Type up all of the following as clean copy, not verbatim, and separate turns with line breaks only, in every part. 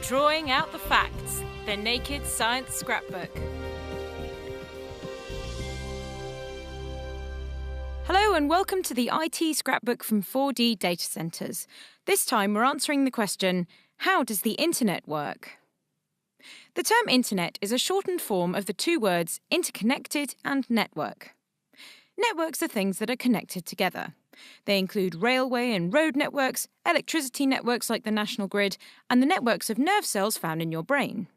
Drawing out the facts, the Naked Science Scrapbook. Hello and welcome to the IT Scrapbook from 4D Data Centres. This time we're answering the question, how does the internet work? The term internet is a shortened form of the two words interconnected and network. Networks are things that are connected together. They include railway and road networks, electricity networks like the national grid, and the networks of nerve cells found in your brain.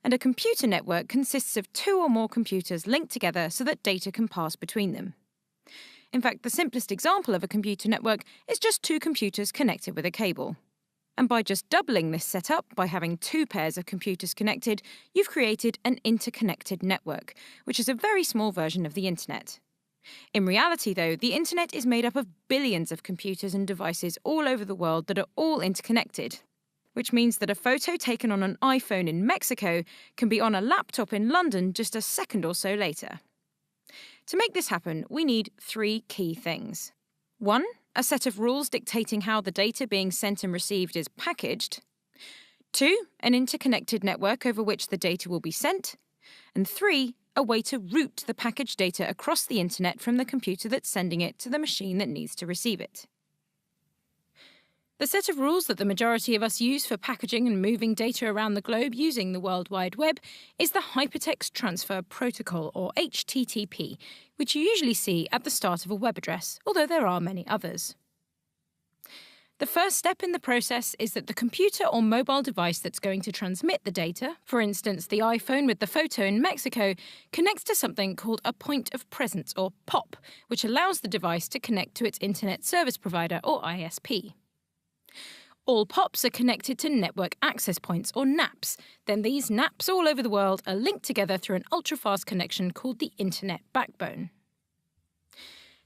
And a computer network consists of two or more computers linked together so that data can pass between them. In fact, the simplest example of a computer network is just two computers connected with a cable. And by just doubling this setup, by having two pairs of computers connected, you've created an interconnected network, which is a very small version of the internet. In reality, though, the internet is made up of billions of computers and devices all over the world that are all interconnected, which means that a photo taken on an iPhone in Mexico can be on a laptop in London just a second or so later. To make this happen, we need three key things. 1, a set of rules dictating how the data being sent and received is packaged. 2, an interconnected network over which the data will be sent. And 3, a way to route the packaged data across the internet from the computer that's sending it to the machine that needs to receive it. The set of rules that the majority of us use for packaging and moving data around the globe using the World Wide Web is the Hypertext Transfer Protocol, or HTTP, which you usually see at the start of a web address, although there are many others. The first step in the process is that the computer or mobile device that's going to transmit the data, for instance the iPhone with the photo in Mexico, connects to something called a point of presence, or POP, which allows the device to connect to its Internet Service Provider, or ISP. All POPs are connected to network access points, or NAPs. Then these NAPs all over the world are linked together through an ultra-fast connection called the Internet Backbone.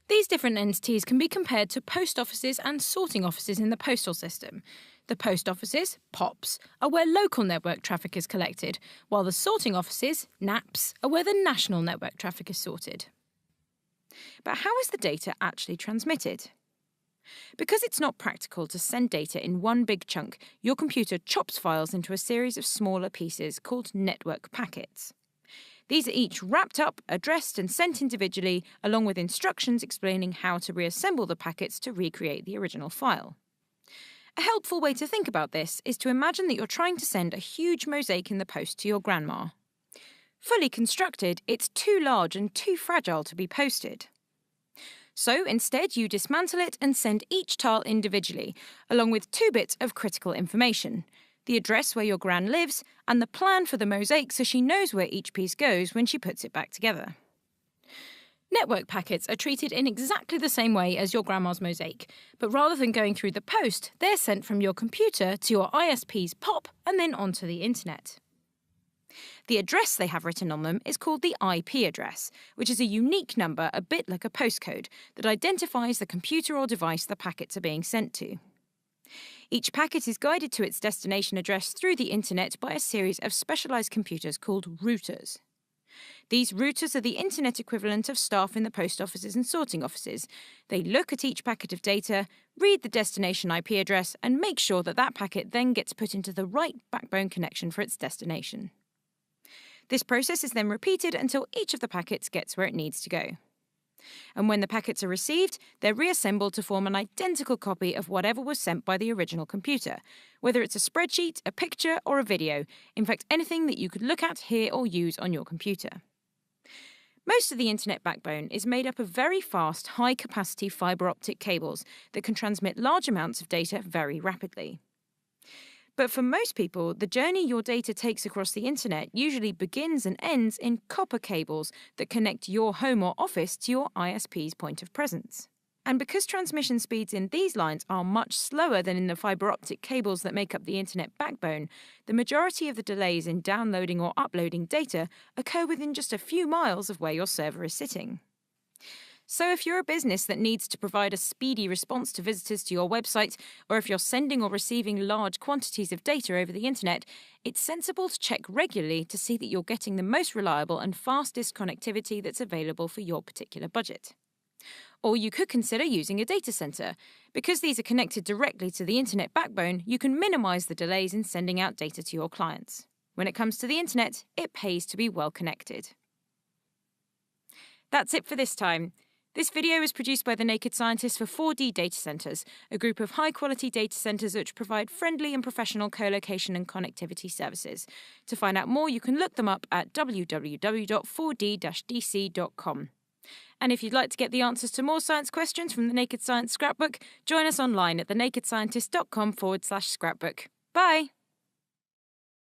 These different entities can be compared to post offices and sorting offices in the postal system. The post offices, POPs, are where local network traffic is collected, while the sorting offices, NAPs, are where the national network traffic is sorted. But how is the data actually transmitted? Because it's not practical to send data in one big chunk, your computer chops files into a series of smaller pieces called network packets. These are each wrapped up, addressed and sent individually, along with instructions explaining how to reassemble the packets to recreate the original file. A helpful way to think about this is to imagine that you're trying to send a huge mosaic in the post to your grandma. Fully constructed, it's too large and too fragile to be posted. So instead you dismantle it and send each tile individually, along with 2 bits of critical information: the address where your gran lives and the plan for the mosaic so she knows where each piece goes when she puts it back together. Network packets are treated in exactly the same way as your grandma's mosaic, but rather than going through the post, they're sent from your computer to your ISP's POP and then onto the internet. The address they have written on them is called the IP address, which is a unique number a bit like a postcode that identifies the computer or device the packets are being sent to. Each packet is guided to its destination address through the internet by a series of specialised computers called routers. These routers are the internet equivalent of staff in the post offices and sorting offices. They look at each packet of data, read the destination IP address, and make sure that that packet then gets put into the right backbone connection for its destination. This process is then repeated until each of the packets gets where it needs to go. And when the packets are received, they're reassembled to form an identical copy of whatever was sent by the original computer, whether it's a spreadsheet, a picture, or a video, in fact anything that you could look at, hear, or use on your computer. Most of the internet backbone is made up of very fast, high-capacity fibre optic cables that can transmit large amounts of data very rapidly. But for most people, the journey your data takes across the internet usually begins and ends in copper cables that connect your home or office to your ISP's point of presence. And because transmission speeds in these lines are much slower than in the fibre optic cables that make up the internet backbone, the majority of the delays in downloading or uploading data occur within just a few miles of where your server is sitting. So if you're a business that needs to provide a speedy response to visitors to your website, or if you're sending or receiving large quantities of data over the internet, it's sensible to check regularly to see that you're getting the most reliable and fastest connectivity that's available for your particular budget. Or you could consider using a data center. Because these are connected directly to the internet backbone, you can minimize the delays in sending out data to your clients. When it comes to the internet, it pays to be well connected. That's it for this time. This video is produced by the Naked Scientists for 4D Data Centers, a group of high-quality data centers which provide friendly and professional co-location and connectivity services. To find out more, you can look them up at www.4d-dc.com. And if you'd like to get the answers to more science questions from the Naked Science Scrapbook, join us online at thenakedscientist.com/scrapbook. Bye!